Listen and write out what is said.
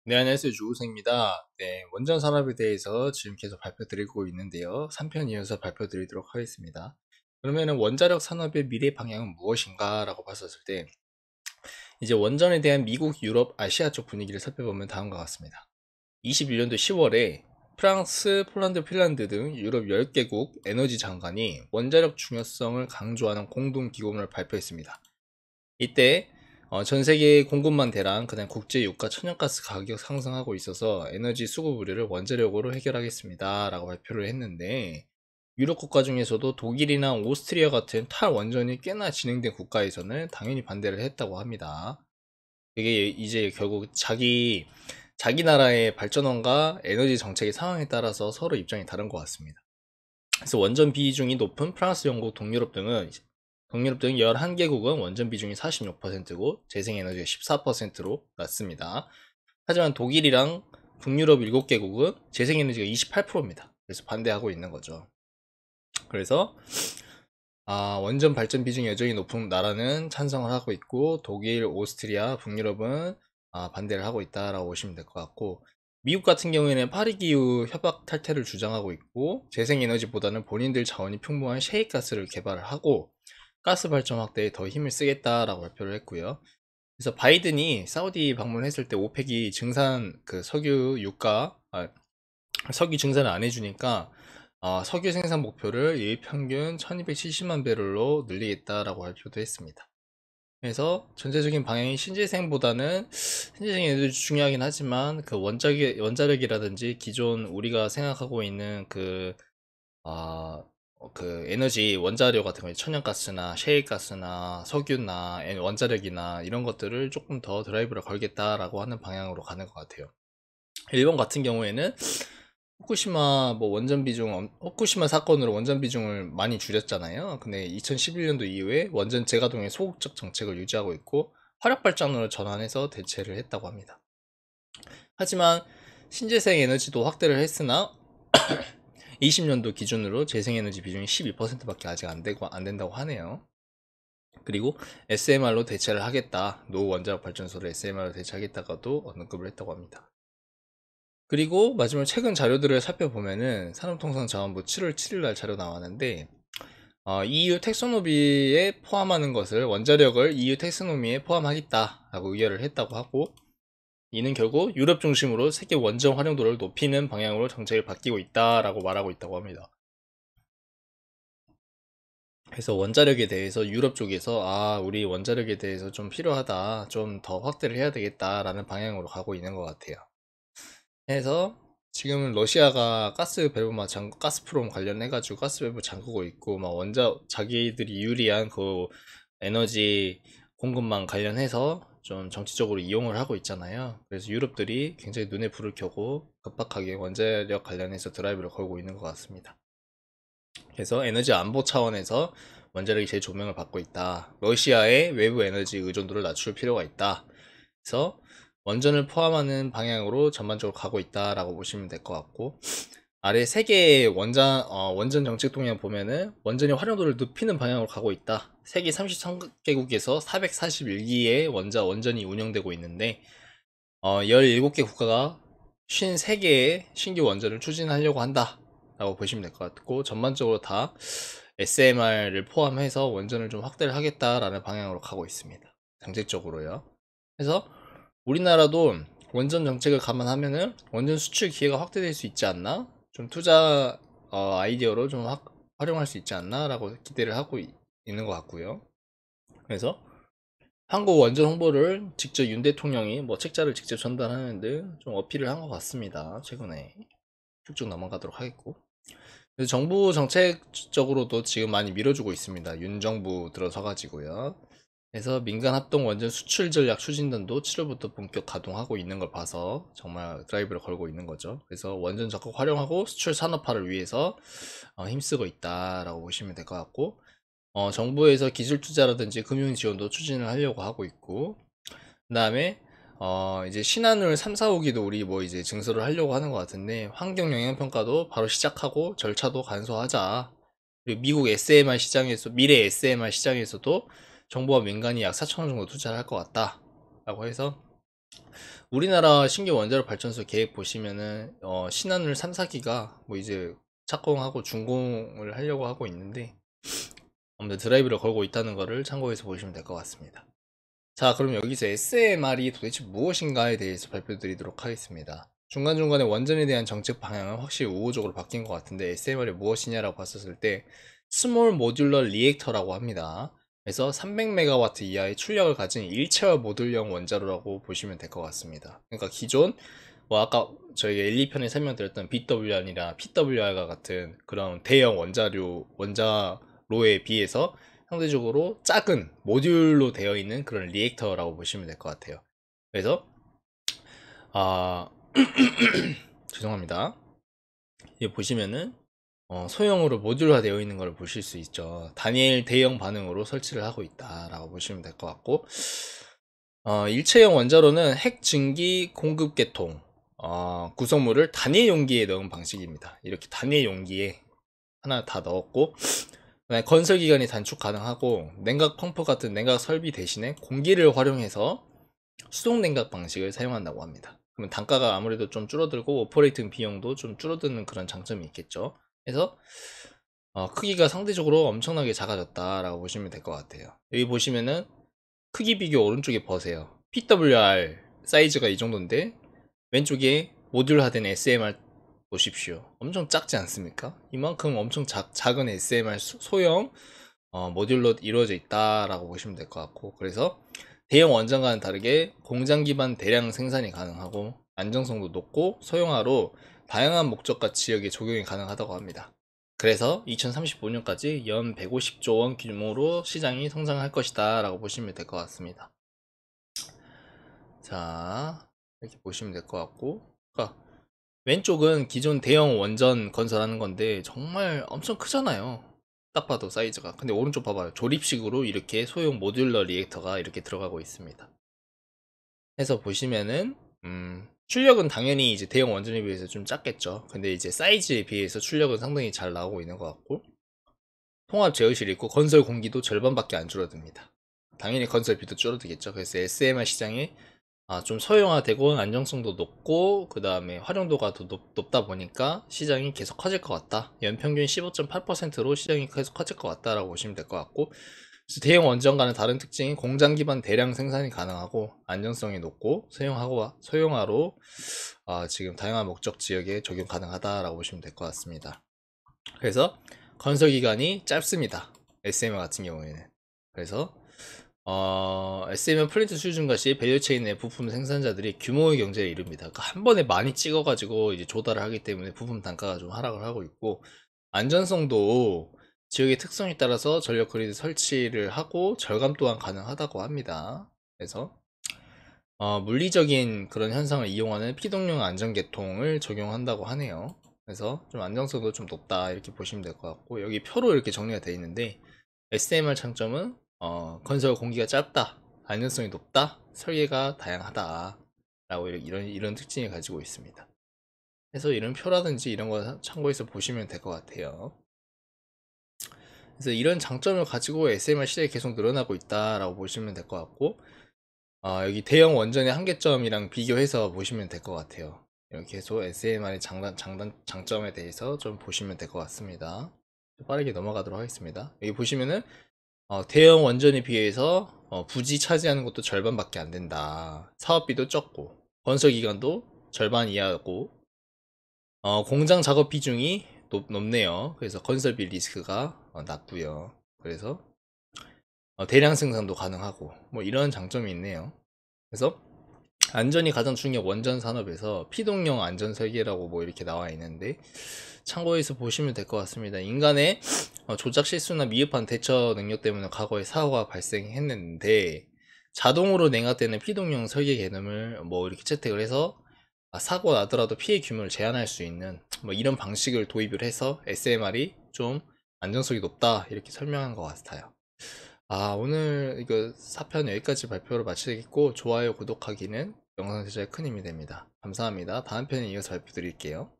네, 안녕하세요. 주우생입니다. 네, 원전 산업에 대해서 지금 계속 발표 드리고 있는데요. 3편 이어서 발표 드리도록 하겠습니다. 그러면은 원자력 산업의 미래 방향은 무엇인가 라고 봤었을 때, 이제 원전에 대한 미국, 유럽, 아시아 쪽 분위기를 살펴보면 다음과 같습니다. 21년도 10월에 프랑스, 폴란드, 핀란드 등 유럽 10개국 에너지 장관이 원자력 중요성을 강조하는 공동 기금을 발표했습니다. 이때 전 세계 공급만 대랑 그다음 국제 유가 천연가스 가격 상승하고 있어서 에너지 수급 우려를 원자력으로 해결하겠습니다 라고 발표를 했는데, 유럽 국가 중에서도 독일이나 오스트리아 같은 탈원전이 꽤나 진행된 국가에서는 당연히 반대를 했다고 합니다. 이게 이제 결국 자기 나라의 발전원과 에너지 정책의 상황에 따라서 서로 입장이 다른 것 같습니다. 그래서 원전 비중이 높은 프랑스, 영국, 동유럽 등 11개국은 원전 비중이 46%고 재생에너지가 14%로 낮습니다. 하지만 독일이랑 북유럽 7개국은 재생에너지가 28%입니다. 그래서 반대하고 있는 거죠. 그래서 원전 발전 비중이 여전히 높은 나라는 찬성을 하고 있고, 독일, 오스트리아, 북유럽은 반대를 하고 있다라고 보시면 될 것 같고, 미국 같은 경우에는 파리기후 협약 탈퇴를 주장하고 있고, 재생에너지보다는 본인들 자원이 풍부한 셰일가스를 개발을 하고 가스 발전 확대에 더 힘을 쓰겠다라고 발표를 했고요. 그래서 바이든이 사우디 방문했을 때 오펙이 석유 증산을 안 해주니까 석유 생산 목표를 일 평균 1270만 배럴로 늘리겠다라고 발표도 했습니다. 그래서 전체적인 방향이 신재생 에너지 중요하긴 하지만 그 원자력이라든지 기존 우리가 생각하고 있는 아, 그 에너지 원자료 같은 거, 천연가스나 셰일가스나 석유나 원자력이나 이런 것들을 조금 더 드라이브를 걸겠다라고 하는 방향으로 가는 것 같아요. 일본 같은 경우에는 후쿠시마 사건으로 원전 비중을 많이 줄였잖아요. 근데 2011년도 이후에 원전 재가동의 소극적 정책을 유지하고 있고 화력 발전으로 전환해서 대체를 했다고 합니다. 하지만 신재생 에너지도 확대를 했으나 20년도 기준으로 재생에너지 비중이 12%밖에 아직 안 된다고 하네요. 그리고 SMR로 대체를 하겠다. 노원자력 발전소를 SMR로 대체하겠다가도 언급을 했다고 합니다. 그리고 마지막 최근 자료들을 살펴보면은 산업통상자원부 7월 7일 날 자료 나왔는데, EU 텍소노미에 포함하는 것을 원자력을 EU 텍소노미에 포함하겠다라고 의결을 했다고 하고, 이는 결국 유럽 중심으로 세계 원전 활용도를 높이는 방향으로 정책을 바뀌고 있다라고 말하고 있다고 합니다. 그래서 원자력에 대해서 유럽 쪽에서 우리 원자력에 대해서 좀 필요하다, 좀 더 확대를 해야 되겠다라는 방향으로 가고 있는 것 같아요. 해서 지금은 러시아가 가스프롬 관련해가지고 가스밸브 잠그고 있고, 막 자기들이 유리한 그 에너지 공급망 관련해서 좀 정치적으로 이용을 하고 있잖아요. 그래서 유럽들이 굉장히 눈에 불을 켜고 급박하게 원자력 관련해서 드라이브를 걸고 있는 것 같습니다. 그래서 에너지 안보 차원에서 원자력이 제일 조명을 받고 있다. 러시아의 외부 에너지 의존도를 낮출 필요가 있다. 그래서 원전을 포함하는 방향으로 전반적으로 가고 있다라고 보시면 될 것 같고, 아래 세 개의 원전 정책 동향 보면은 원전의 활용도를 높이는 방향으로 가고 있다. 세계 33개국에서 441기의 원전이 운영되고 있는데, 17개 국가가 53개의 신규 원전을 추진하려고 한다 라고 보시면 될 것 같고, 전반적으로 다 SMR을 포함해서 원전을 좀 확대를 하겠다라는 방향으로 가고 있습니다. 정책적으로요. 그래서 우리나라도 원전 정책을 감안하면은 원전 수출 기회가 확대될 수 있지 않나? 좀 투자 아이디어로 좀 활용할 수 있지 않나? 라고 기대를 하고 있는 것 같고요. 그래서 한국 원전 홍보를 직접 윤 대통령이 뭐 책자를 직접 전달하는 등 좀 어필을 한 것 같습니다. 최근에 쭉쭉 넘어가도록 하겠고, 그래서 정부 정책적으로도 지금 많이 밀어주고 있습니다. 윤 정부 들어서 가지고요. 그래서 민간 합동 원전 수출 전략 추진단도 7월부터 본격 가동하고 있는 걸 봐서 정말 드라이브를 걸고 있는 거죠. 그래서 원전 적극 활용하고 수출 산업화를 위해서 힘쓰고 있다라고 보시면 될 것 같고, 정부에서 기술 투자라든지 금융 지원도 추진을 하려고 하고 있고, 그 다음에 이제 신한울 3, 4호기도 우리 뭐 이제 증설을 하려고 하는 것 같은데, 환경 영향 평가도 바로 시작하고 절차도 간소하자. 그리고 미래 SMR 시장에서도 정부와 민간이 약 4천억 정도 투자를 할 것 같다 라고 해서 우리나라 신규 원자력 발전소 계획 보시면은 신한울 3, 4기가 뭐 이제 착공하고 준공을 하려고 하고 있는데 아무튼 드라이브를 걸고 있다는 거를 참고해서 보시면 될 것 같습니다. 자, 그럼 여기서 SMR이 도대체 무엇인가에 대해서 발표드리도록 하겠습니다. 중간중간에 원전에 대한 정책 방향은 확실히 우호적으로 바뀐 것 같은데 SMR이 무엇이냐라고 봤었을 때 스몰 모듈러 리액터라고 합니다. 그래서 300메가와트 이하의 출력을 가진 일체화 모듈형 원자로라고 보시면 될 것 같습니다. 그러니까 기존 뭐 아까 저희가 1, 2편에 설명드렸던 BWR이나 PWR과 같은 그런 대형 원자로에 비해서 상대적으로 작은 모듈로 되어 있는 그런 리액터라고 보시면 될 것 같아요. 그래서 아 죄송합니다. 여기 보시면은 소형으로 모듈화 되어 있는 걸 보실 수 있죠. 단일 대형 반응으로 설치를 하고 있다라고 보시면 될 것 같고 일체형 원자로는 핵 증기 공급 계통 구성물을 단일 용기에 넣은 방식입니다. 이렇게 단일 용기에 하나 다 넣었고 건설 기간이 단축 가능하고 냉각 펌프 같은 냉각 설비 대신에 공기를 활용해서 수동 냉각 방식을 사용한다고 합니다. 그러면 단가가 아무래도 좀 줄어들고 오퍼레이팅 비용도 좀 줄어드는 그런 장점이 있겠죠. 그래서 크기가 상대적으로 엄청나게 작아졌다라고 보시면 될 것 같아요. 여기 보시면은 크기 비교 오른쪽에 보세요. PWR 사이즈가 이 정도인데 왼쪽에 모듈화된 SMR 보십시오. 엄청 작지 않습니까? 이만큼 엄청 작은 SMR 소형 모듈로 이루어져 있다라고 보시면 될 것 같고, 그래서 대형 원전과는 다르게 공장 기반 대량 생산이 가능하고 안정성도 높고 소형화로 다양한 목적과 지역에 적용이 가능하다고 합니다. 그래서 2035년까지 연 150조 원 규모로 시장이 성장할 것이다 라고 보시면 될 것 같습니다. 자, 이렇게 보시면 될 것 같고, 그러니까 왼쪽은 기존 대형 원전 건설하는 건데 정말 엄청 크잖아요. 딱 봐도 사이즈가. 근데 오른쪽 봐봐요. 조립식으로 이렇게 소형 모듈러 리액터가 이렇게 들어가고 있습니다. 해서 보시면은 출력은 당연히 이제 대형 원전에 비해서 좀 작겠죠. 근데 이제 사이즈에 비해서 출력은 상당히 잘 나오고 있는 것 같고, 통합 제어실이 있고 건설 공기도 절반밖에 안 줄어듭니다. 당연히 건설비도 줄어들겠죠. 그래서 SMR 시장이 좀 서용화되고 안정성도 높고 그 다음에 활용도가 더 높다 보니까 시장이 계속 커질 것 같다. 연평균 15.8%로 시장이 계속 커질 것 같다라고 보시면 될 것 같고, 그래서 대형 원전과는 다른 특징이 공장 기반 대량 생산이 가능하고 안정성이 높고 소형화로 지금 다양한 목적 지역에 적용 가능하다라고 보시면 될 것 같습니다. 그래서 건설 기간이 짧습니다. SMR 같은 경우에는. 그래서 SMR 플랜트 수준과 시 밸류체인 내 부품 생산자들이 규모의 경제를 이룹니다. 그러니까 한 번에 많이 찍어가지고 이제 조달을 하기 때문에 부품 단가가 좀 하락을 하고 있고, 안전성도 지역의 특성에 따라서 전력 그리드 설치를 하고 절감 또한 가능하다고 합니다. 그래서 물리적인 그런 현상을 이용하는 피동형 안전계통을 적용한다고 하네요. 그래서 좀 안정성도 좀 높다 이렇게 보시면 될 것 같고, 여기 표로 이렇게 정리가 되어 있는데 SMR 장점은 건설 공기가 짧다, 안전성이 높다, 설계가 다양하다 라고 이런 특징을 가지고 있습니다. 그래서 이런 표라든지 이런 거 참고해서 보시면 될 것 같아요. 그래서 이런 장점을 가지고 SMR 시대에 계속 늘어나고 있다라고 보시면 될 것 같고, 여기 대형 원전의 한계점이랑 비교해서 보시면 될 것 같아요. 이렇게 해서 SMR의 장점에 대해서 좀 보시면 될 것 같습니다. 빠르게 넘어가도록 하겠습니다. 여기 보시면은 대형 원전에 비해서 부지 차지하는 것도 절반밖에 안 된다. 사업비도 적고 건설 기간도 절반 이하고 공장 작업 비중이 높네요. 그래서 건설비 리스크가 낮고요. 그래서 대량 생산도 가능하고 뭐 이런 장점이 있네요. 그래서 안전이 가장 중요한 원전 산업에서 피동형 안전 설계라고 뭐 이렇게 나와 있는데 참고해서 보시면 될 것 같습니다. 인간의 조작 실수나 미흡한 대처 능력 때문에 과거에 사고가 발생했는데 자동으로 냉각되는 피동형 설계 개념을 뭐 이렇게 채택을 해서 사고 나더라도 피해 규모를 제한할 수 있는 뭐 이런 방식을 도입을 해서 SMR이 좀 안전성이 높다 이렇게 설명한 것 같아요. 오늘 이거 4편 여기까지 발표를 마치겠고, 좋아요, 구독하기는 영상 제작에 큰 힘이 됩니다. 감사합니다. 다음 편에 이어서 발표 드릴게요.